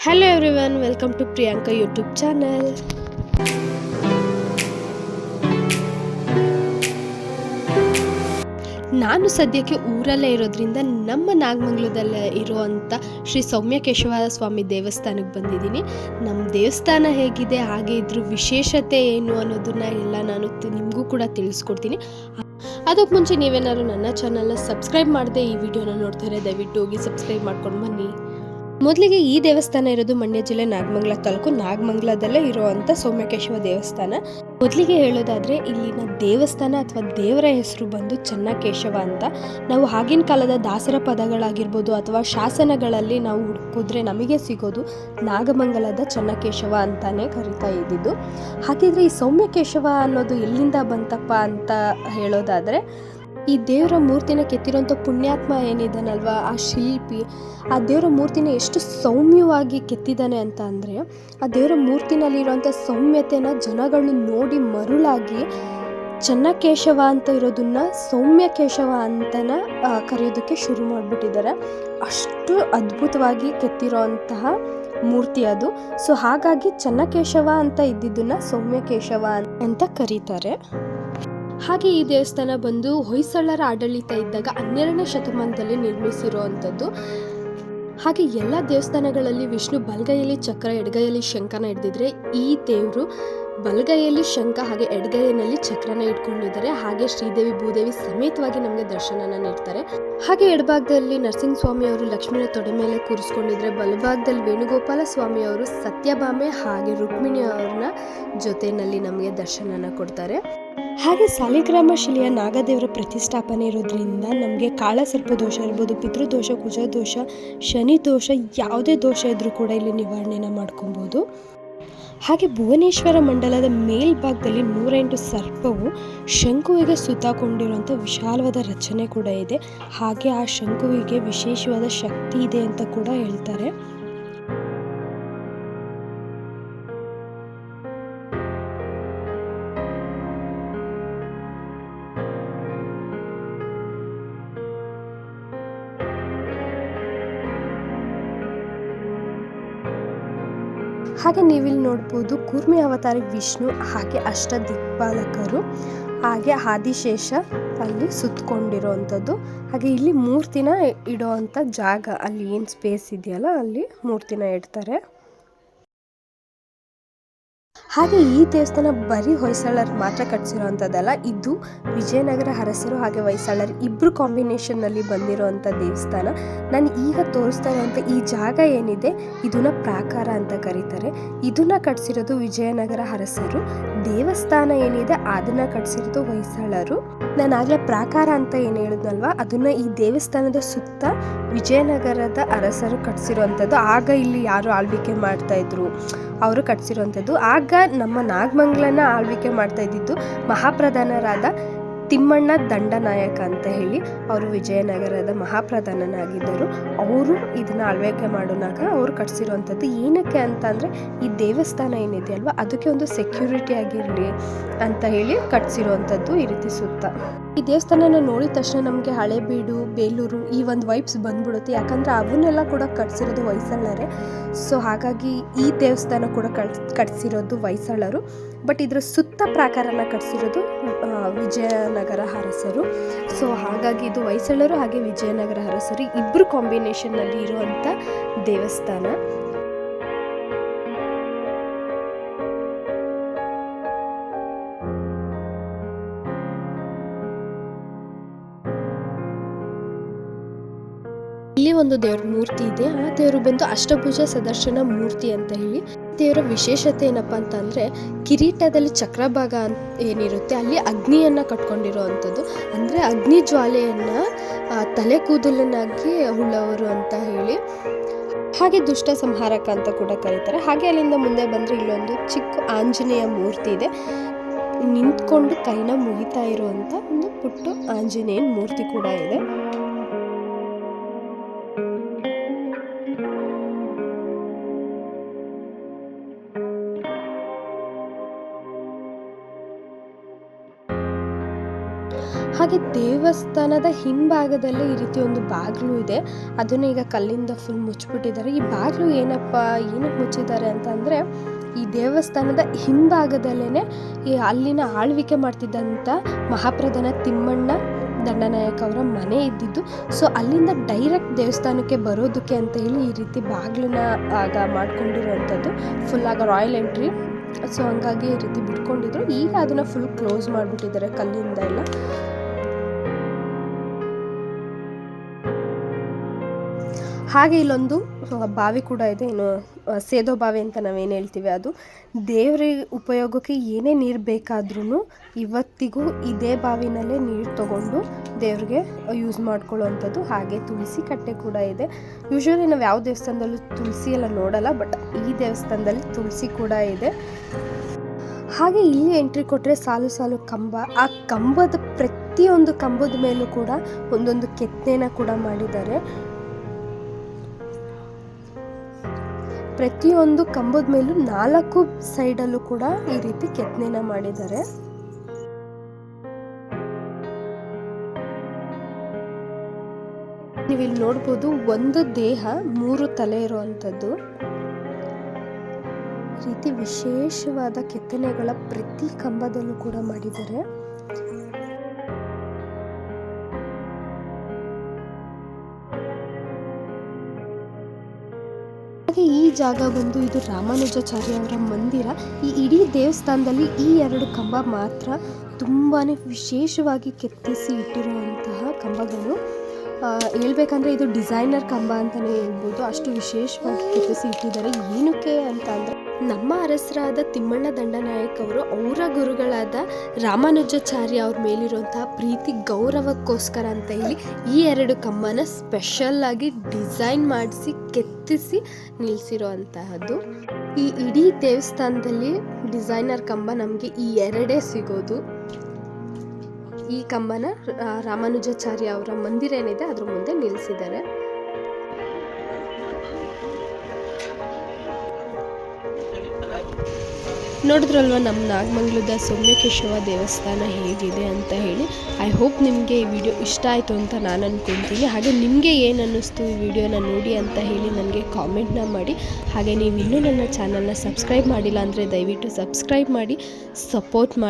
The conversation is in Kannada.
Hello everyone, welcome to Priyanka YouTube channel. ನಾನು ಸದ್ಯಕ್ಕೆ ಊರಲ್ಲೇ ಇರೋದ್ರಿಂದ ನಮ್ಮ ನಾಗಮಂಗಲದಲ್ಲೇ ಇರುವಂಥ ಶ್ರೀ ಸೌಮ್ಯಕೇಶವ ಸ್ವಾಮಿ ದೇವಸ್ಥಾನಕ್ಕೆ ಬಂದಿದ್ದೀನಿ. ನಮ್ಮ ದೇವಸ್ಥಾನ ಹೇಗಿದೆ, ಹಾಗೆ ಇದ್ರ ವಿಶೇಷತೆ ಏನು ಅನ್ನೋದನ್ನ ಎಲ್ಲ ನಾನು ನಿಮಗೂ ಕೂಡ ತಿಳಿಸ್ಕೊಡ್ತೀನಿ. ಅದಕ್ಕೆ ಮುಂಚೆ ನೀವೇನಾದ್ರು ನನ್ನ ಚಾನಲ್ನ ಸಬ್ಸ್ಕ್ರೈಬ್ ಮಾಡದೆ ಈ ವಿಡಿಯೋನ ನೋಡ್ತಾರೆ, ದಯವಿಟ್ಟು ಹೋಗಿ ಸಬ್ಸ್ಕ್ರೈಬ್ ಮಾಡ್ಕೊಂಡು ಬನ್ನಿ. ಮೊದಲಿಗೆ ಈ ದೇವಸ್ಥಾನ ಇರೋದು ಮಂಡ್ಯ ಜಿಲ್ಲೆ ನಾಗಮಂಗಲ ತಾಲೂಕು ನಾಗಮಂಗಲದಲ್ಲೇ ಇರುವಂಥ ಸೌಮ್ಯಕೇಶವ ದೇವಸ್ಥಾನ. ಮೊದಲಿಗೆ ಹೇಳೋದಾದರೆ ಇಲ್ಲಿನ ದೇವಸ್ಥಾನ ಅಥವಾ ದೇವರ ಹೆಸರು ಬಂದು ಚೆನ್ನಕೇಶವ ಅಂತ. ನಾವು ಆಗಿನ ಕಾಲದ ದಾಸರ ಪದಗಳಾಗಿರ್ಬೋದು ಅಥವಾ ಶಾಸನಗಳಲ್ಲಿ ನಾವು ಹುಡುಕಿದ್ರೆ ನಮಗೆ ಸಿಗೋದು ನಾಗಮಂಗಲದ ಚೆನ್ನಕೇಶವ ಅಂತಾನೆ ಕರಿತಾ ಇದ್ದಿದ್ದು. ಹಾಗಿದ್ರೆ ಈ ಸೌಮ್ಯಕೇಶವ ಅನ್ನೋದು ಎಲ್ಲಿಂದ ಬಂತಪ್ಪ ಅಂತ ಹೇಳೋದಾದರೆ, ಈ ದೇವರ ಮೂರ್ತಿನ ಕೆತ್ತಿರೋಂಥ ಪುಣ್ಯಾತ್ಮ ಏನಿದ್ದಾನಲ್ವ, ಆ ಶಿಲ್ಪಿ ಆ ದೇವರ ಮೂರ್ತಿನ ಎಷ್ಟು ಸೌಮ್ಯವಾಗಿ ಕೆತ್ತಿದ್ದಾನೆ ಅಂತ ಅಂದರೆ, ಆ ದೇವರ ಮೂರ್ತಿನಲ್ಲಿರುವಂಥ ಸೌಮ್ಯತೆನ ಜನಗಳು ನೋಡಿ ಮರುಳಾಗಿ ಚೆನ್ನಕೇಶವ ಅಂತ ಇರೋದನ್ನ ಸೌಮ್ಯಕೇಶವ ಅಂತನ ಕರೆಯೋದಕ್ಕೆ ಶುರು ಮಾಡಿಬಿಟ್ಟಿದ್ದಾರೆ. ಅಷ್ಟು ಅದ್ಭುತವಾಗಿ ಕೆತ್ತಿರೋ ಅಂತಹ ಮೂರ್ತಿ ಅದು. ಸೊ ಹಾಗಾಗಿ ಚೆನ್ನಕೇಶವ ಅಂತ ಇದ್ದಿದ್ದನ್ನ ಸೌಮ್ಯಕೇಶವ ಅಂತ ಕರೀತಾರೆ. ಹಾಗೆ ಈ ದೇವಸ್ಥಾನ ಬಂದು ಹೊಯ್ಸಳರ ಆಡಳಿತ ಇದ್ದಾಗ 12ನೇ ಶತಮಾನದಲ್ಲಿ ನಿರ್ಮಿಸಿರುವಂಥದ್ದು. ಹಾಗೆ ಎಲ್ಲ ದೇವಸ್ಥಾನಗಳಲ್ಲಿ ವಿಷ್ಣು ಬಲಗೈಯಲ್ಲಿ ಚಕ್ರ, ಎಡಗೈಯಲ್ಲಿ ಶಂಖನ ಹಿಡಿದಿದ್ರೆ, ಈ ದೇವರು ಬಲಗೈಯಲ್ಲಿ ಶಂಖ ಹಾಗೆ ಎಡಗೈಯಲ್ಲಿ ಚಕ್ರನ ಇಟ್ಕೊಂಡಿದ್ದಾರೆ. ಹಾಗೆ ಶ್ರೀದೇವಿ ಭೂದೇವಿ ಸಮೇತವಾಗಿ ನಮಗೆ ದರ್ಶನನ ನೀಡ್ತಾರೆ. ಹಾಗೆ ಎಡಭಾಗದಲ್ಲಿ ನರಸಿಂಹಸ್ವಾಮಿ ಅವರು ಲಕ್ಷ್ಮೀನ ತೊಡೆ ಮೇಲೆ ಕೂರಿಸ್ಕೊಂಡಿದ್ರೆ, ಬಲಭಾಗದಲ್ಲಿ ವೇಣುಗೋಪಾಲ ಸ್ವಾಮಿ ಅವರು ಸತ್ಯಭಾಮೆ ಹಾಗೆ ರುಕ್ಮಿಣಿ ಅವ್ರನ್ನ ಜೊತೆಯಲ್ಲಿ ನಮಗೆ ದರ್ಶನನ ಕೊಡ್ತಾರೆ. ಹಾಗೆ ಸಾಲಿಗ್ರಾಮ ಶಿಲೆಯ ನಾಗದೇವರ ಪ್ರತಿಷ್ಠಾಪನೆ ಇರೋದ್ರಿಂದ ನಮಗೆ ಕಾಳಸರ್ಪ ದೋಷ ಇರ್ಬೋದು, ಪಿತೃದೋಷ, ಕುಜದೋಷ, ಶನಿ ದೋಷ, ಯಾವುದೇ ದೋಷ ಇದ್ರೂ ಕೂಡ ಇಲ್ಲಿ ನಿವಾರಣೆನ ಮಾಡ್ಕೊಬೋದು. ಹಾಗೆ ಭುವನೇಶ್ವರ ಮಂಡಲದ ಮೇಲ್ಭಾಗದಲ್ಲಿ 108 ಸರ್ಪವು ಶಂಕುವಿಗೆ ಸುತ್ತಾಕೊಂಡಿರುವಂಥ ವಿಶಾಲವಾದ ರಚನೆ ಕೂಡ ಇದೆ. ಹಾಗೆ ಆ ಶಂಕುವಿಗೆ ವಿಶೇಷವಾದ ಶಕ್ತಿ ಇದೆ ಅಂತ ಕೂಡ ಹೇಳ್ತಾರೆ. ಹಾಗೆ ನೀವಿಲ್ಲಿ ನೋಡ್ಬೋದು ಕೂರ್ಮಿ ಅವತಾರಿ ವಿಷ್ಣು, ಹಾಗೆ ಅಷ್ಟ ದಿಕ್ಪಾಲಕರು, ಹಾಗೆ ಆದಿಶೇಷ ಅಲ್ಲಿ ಸುತ್ತಕೊಂಡಿರೋವಂಥದ್ದು. ಹಾಗೆ ಇಲ್ಲಿ ಮೂರ್ತಿನ ಇಡೋ ಅಂಥ ಜಾಗ, ಅಲ್ಲಿ ಏನು ಸ್ಪೇಸ್ ಇದೆಯಲ್ಲ ಅಲ್ಲಿ ಮೂರ್ತಿನ ಇಡ್ತಾರೆ. ಹಾಗೆ ಈ ದೇವಸ್ಥಾನ ಬರೀ ಹೊಯ್ಸಳರು ಮಾತ್ರ ಕಟ್ಸಿರೋವಂಥದ್ದಲ್ಲ, ಇದು ವಿಜಯನಗರ ಅರಸರು ಹಾಗೆ ಹೊಯ್ಸಳರು ಇಬ್ಬರು ಕಾಂಬಿನೇಷನ್ನಲ್ಲಿ ಬಂದಿರೋವಂಥ ದೇವಸ್ಥಾನ. ನಾನು ಈಗ ತೋರಿಸ್ತಾ ಇರೋವಂಥ ಈ ಜಾಗ ಏನಿದೆ ಇದನ್ನ ಪ್ರಾಕಾರ ಅಂತ ಕರೀತಾರೆ. ಇದನ್ನ ಕಟ್ಸಿರೋದು ವಿಜಯನಗರ ಅರಸರು. ದೇವಸ್ಥಾನ ಏನಿದೆ ಅದನ್ನ ಕಟ್ಸಿರೋದು ಹೊಯ್ಸಳರು. ನಾನು ಆಗಲೇ ಪ್ರಾಕಾರ ಅಂತ ಏನು ಹೇಳಿದ್ನಲ್ವ, ಅದನ್ನ ಈ ದೇವಸ್ಥಾನದ ಸುತ್ತ ವಿಜಯನಗರದ ಅರಸರು ಕಟ್ಸಿರೋವಂಥದ್ದು. ಆಗ ಇಲ್ಲಿ ಯಾರು ಆಳ್ವಿಕೆ ಮಾಡ್ತಾ ಇದ್ರು ಅವರು ಕಟ್ಸಿರೋವಂಥದ್ದು. ಆಗ ನಮ್ಮ ನಾಗಮಂಗಲನ ಆಳ್ವಿಕೆ ಮಾಡ್ತಾ ಇದ್ದಿದ್ದು ಮಹಾಪ್ರಧಾನರಾದ ತಿಮ್ಮಣ್ಣ ದಂಡನಾಯಕ ಅಂತ ಹೇಳಿ, ಅವರು ವಿಜಯನಗರದ ಮಹಾಪ್ರಧಾನನಾಗಿದ್ದರು. ಅವರು ಇದನ್ನ ಆಳ್ವಿಕೆ ಮಾಡೋನಾಗ ಅವರು ಕಟ್ಸಿರೋವಂಥದ್ದು. ಏನಕ್ಕೆ ಅಂತ ಅಂದರೆ, ಈ ದೇವಸ್ಥಾನ ಏನಿದೆ ಅಲ್ವಾ ಅದಕ್ಕೆ ಒಂದು ಸೆಕ್ಯೂರಿಟಿ ಆಗಿರಲಿ ಅಂತ ಹೇಳಿ ಕಟ್ಸಿರೋವಂಥದ್ದು ಈ ರೀತಿ ಸುತ್ತ. ಈ ದೇವಸ್ಥಾನನ ನೋಡಿದ ತಕ್ಷಣ ನಮಗೆ ಹಳೇಬೀಡು, ಬೇಲೂರು ಈ ಒಂದು ವೈಬ್ಸ್ ಬಂದ್ಬಿಡುತ್ತೆ. ಯಾಕಂದರೆ ಅವನ್ನೆಲ್ಲ ಕೂಡ ಕಟ್ಸಿರೋದು ಹೊಯ್ಸಳರೇ. ಸೊ ಹಾಗಾಗಿ ಈ ದೇವಸ್ಥಾನ ಕೂಡ ಕಟ್ಸಿರೋದು ಹೊಯ್ಸಳರು. ಬಟ್ ಇದರ ಸುತ್ತ ಪ್ರಾಕಾರನ ಕಟ್ಸಿರೋದು ವಿಜಯನಗರ ಅರಸರು. ಸೊ ಹಾಗಾಗಿ ಇದು ಹೊಯ್ಸಳರು ಹಾಗೆ ವಿಜಯನಗರ ಅರಸರು ಇಬ್ಬರು ಕಾಂಬಿನೇಷನ್ನಲ್ಲಿ ಇರುವಂಥ ದೇವಸ್ಥಾನ. ಇಲ್ಲಿ ಒಂದು ದೇವ್ರ ಮೂರ್ತಿ ಇದೆ. ಆ ದೇವರು ಬಂದು ಅಷ್ಟಭುಜ ಸದರ್ಶನ ಮೂರ್ತಿ ಅಂತ ಹೇಳಿ. ದೇವರ ವಿಶೇಷತೆ ಏನಪ್ಪಾ ಅಂತ ಅಂದ್ರೆ, ಕಿರೀಟದಲ್ಲಿ ಚಕ್ರಭಾಗ ಏನಿರುತ್ತೆ ಅಲ್ಲಿ ಅಗ್ನಿಯನ್ನ ಕಟ್ಕೊಂಡಿರೋ ಅಂಥದ್ದು. ಅಂದ್ರೆ ಅಗ್ನಿ ಜ್ವಾಲೆಯನ್ನ ತಲೆ ಕೂದಲನ್ನಾಗಿ ಉಳ್ಳವರು ಅಂತ ಹೇಳಿ. ಹಾಗೆ ದುಷ್ಟ ಸಂಹಾರಕ ಅಂತ ಕೂಡ ಕರೀತಾರೆ. ಹಾಗೆ ಅಲ್ಲಿಂದ ಮುಂದೆ ಬಂದ್ರೆ ಇಲ್ಲೊಂದು ಚಿಕ್ಕ ಆಂಜನೇಯ ಮೂರ್ತಿ ಇದೆ. ನಿಂತ್ಕೊಂಡು ಕೈನ ಮುಗಿತಾ ಇರುವಂತ ಒಂದು ಪುಟ್ಟ ಆಂಜನೇಯನ ಮೂರ್ತಿ ಕೂಡ ಇದೆ. ಹಾಗೆ ದೇವಸ್ಥಾನದ ಹಿಂಭಾಗದಲ್ಲೇ ಈ ರೀತಿ ಒಂದು ಬಾಗಿಲು ಇದೆ. ಅದನ್ನು ಈಗ ಕಲ್ಲಿಂದ ಫುಲ್ ಮುಚ್ಚಿಬಿಟ್ಟಿದ್ದಾರೆ. ಈ ಬಾಗಿಲು ಏನಕ್ಕೆ ಮುಚ್ಚಿದ್ದಾರೆ ಅಂತಂದರೆ, ಈ ದೇವಸ್ಥಾನದ ಹಿಂಭಾಗದಲ್ಲೇ ಅಲ್ಲಿನ ಆಳ್ವಿಕೆ ಮಾಡ್ತಿದ್ದಂಥ ಮಹಾಪ್ರಧಾನ ತಿಮ್ಮಣ್ಣ ದಂಡನಾಯಕ ಅವರ ಮನೆ ಇದ್ದಿದ್ದು. ಸೊ ಅಲ್ಲಿಂದ ಡೈರೆಕ್ಟ್ ದೇವಸ್ಥಾನಕ್ಕೆ ಬರೋದಕ್ಕೆ ಅಂತ ಹೇಳಿ ಈ ರೀತಿ ಬಾಗಿಲನ್ನ ಆಗ ಮಾಡ್ಕೊಂಡಿರುವಂಥದ್ದು. ಫುಲ್ ಆಗ ರಾಯಲ್ ಎಂಟ್ರಿ. ಸೊ ಹಂಗಾಗಿ ಈ ರೀತಿ ಬಿಟ್ಕೊಂಡಿದ್ರು. ಈಗ ಅದನ್ನು ಫುಲ್ ಕ್ಲೋಸ್ ಮಾಡಿಬಿಟ್ಟಿದ್ದಾರೆ ಕಲ್ಲಿಂದ ಎಲ್ಲ. ಹಾಗೆ ಇಲ್ಲೊಂದು ಬಾವಿ ಕೂಡ ಇದೆ. ಸೇದೋ ಬಾವಿ ಅಂತ ನಾವೇನು ಹೇಳ್ತೀವಿ, ಅದು ದೇವ್ರ ಉಪಯೋಗಕ್ಕೆ ಏನೇ ನೀರು ಬೇಕಾದ್ರೂ ಇವತ್ತಿಗೂ ಇದೇ ಬಾವಿನಲ್ಲೇ ನೀರು ತಗೊಂಡು ದೇವ್ರಿಗೆ ಯೂಸ್ ಮಾಡ್ಕೊಳ್ಳೋವಂಥದ್ದು. ಹಾಗೆ ತುಳಸಿ ಕಟ್ಟೆ ಕೂಡ ಇದೆ. ಯೂಶ್ವಲಿ ನಾವು ಯಾವ ದೇವಸ್ಥಾನದಲ್ಲೂ ತುಳಸಿ ಎಲ್ಲ ನೋಡಲ್ಲ, ಬಟ್ ಈ ದೇವಸ್ಥಾನದಲ್ಲಿ ತುಳಸಿ ಕೂಡ ಇದೆ. ಹಾಗೆ ಇಲ್ಲಿ ಎಂಟ್ರಿ ಕೊಟ್ಟರೆ ಸಾಲು ಕಂಬ. ಆ ಕಂಬದ ಪ್ರತಿಯೊಂದು ಕಂಬದ ಮೇಲೂ ಕೂಡ ಒಂದೊಂದು ಕೆತ್ತನೆನ ಕೂಡ ಮಾಡಿದ್ದಾರೆ. ಪ್ರತಿಯೊಂದು ಕಂಬದ ಮೇಲೂ 4 ಸೈಡಲ್ಲೂ ಕೂಡ ಈ ರೀತಿ ಕೆತ್ತನೆನ ಮಾಡಿದ್ದಾರೆ. ನೀವಿಲ್ಲಿ ನೋಡ್ಬೋದು, ಒಂದು ದೇಹ 3 ತಲೆ ಇರುವಂಥದ್ದು. ಈ ರೀತಿ ವಿಶೇಷವಾದ ಕೆತ್ತನೆಗಳ ಪ್ರತಿ ಕಂಬದಲ್ಲೂ ಕೂಡ ಮಾಡಿದ್ದಾರೆ. ಹಾಗೆ ಈ ಜಾಗ ಬಂದು ಇದು ರಾಮಾನುಜಾಚಾರ್ಯ ಅವರ ಮಂದಿರ. ಈ ಇಡೀ ದೇವಸ್ಥಾನದಲ್ಲಿ ಈ 2 ಕಂಬ ಮಾತ್ರ ತುಂಬಾ ವಿಶೇಷವಾಗಿ ಕೆತ್ತಿಸಿ ಇಟ್ಟಿರುವಂತಹ ಕಂಬಗಳು. ಹೇಳ್ಬೇಕಂದ್ರೆ ಇದು ಡಿಸೈನರ್ ಕಂಬ ಅಂತಲೇ ಹೇಳ್ಬೋದು, ಅಷ್ಟು ವಿಶೇಷವಾಗಿ ಕೆತ್ತಿಸಿ ಇಟ್ಟಿದ್ದಾರೆ. ಏನಕ್ಕೆ ಅಂತ ಅಂದರೆ, ನಮ್ಮ ಅರಸರಾದ ತಿಮ್ಮಣ್ಣ ದಂಡನಾಯಕ ಅವರು ಅವರ ಗುರುಗಳಾದ ರಾಮಾನುಜಾಚಾರ್ಯ ಅವ್ರ ಮೇಲಿರುವಂತಹ ಪ್ರೀತಿ ಗೌರವಕ್ಕೋಸ್ಕರ ಅಂತ ಹೇಳಿ ಈ 2 ಕಂಬನ ಸ್ಪೆಷಲ್ಲಾಗಿ ಡಿಸೈನ್ ಮಾಡಿಸಿ ಕೆತ್ತಿಸಿ ನಿಲ್ಲಿಸಿರೋ ಅಂತಹದ್ದು. ಈ ಇಡೀ ದೇವಸ್ಥಾನದಲ್ಲಿ ಡಿಸೈನರ್ ಕಂಬ ನಮಗೆ ಈ 2 ಸಿಗೋದು. ಈ ಕಂಬನ ರಾಮಾನುಜಾಚಾರ್ಯ ಅವರ ಮಂದಿರ ಏನಿದೆ ಅದ್ರ ಮುಂದೆ ನಿಲ್ಲಿಸಿದ್ದಾರೆ. ನೋಡಿದ್ರಲ್ವ ನಮ್ಮ ನಾಗಮಂಗಲದ ಸೌಮ್ಯಕೇಶವ ದೇವಸ್ಥಾನ ಹೇಗಿದೆ ಅಂತ ಹೇಳಿ. ಐ ಹೋಪ್ ನಿಮಗೆ ಈ ವಿಡಿಯೋ ಇಷ್ಟ ಆಯಿತು ಅಂತ ನಾನು ಅಂದ್ಕೊತೀನಿ. ಹಾಗೆ ನಿಮಗೆ ಏನು ಅನ್ನಿಸ್ತು ಈ ವಿಡಿಯೋನ ನೋಡಿ ಅಂತ ಹೇಳಿ ನನಗೆ ಕಾಮೆಂಟ್ನ ಮಾಡಿ. ಹಾಗೆ ನೀವು ಇನ್ನೂ ನನ್ನ ಚಾನಲ್ನ ಸಬ್ಸ್ಕ್ರೈಬ್ ಮಾಡಿಲ್ಲ ಅಂದರೆ ದಯವಿಟ್ಟು ಸಬ್ಸ್ಕ್ರೈಬ್ ಮಾಡಿ, ಸಪೋರ್ಟ್ ಮಾಡಿ.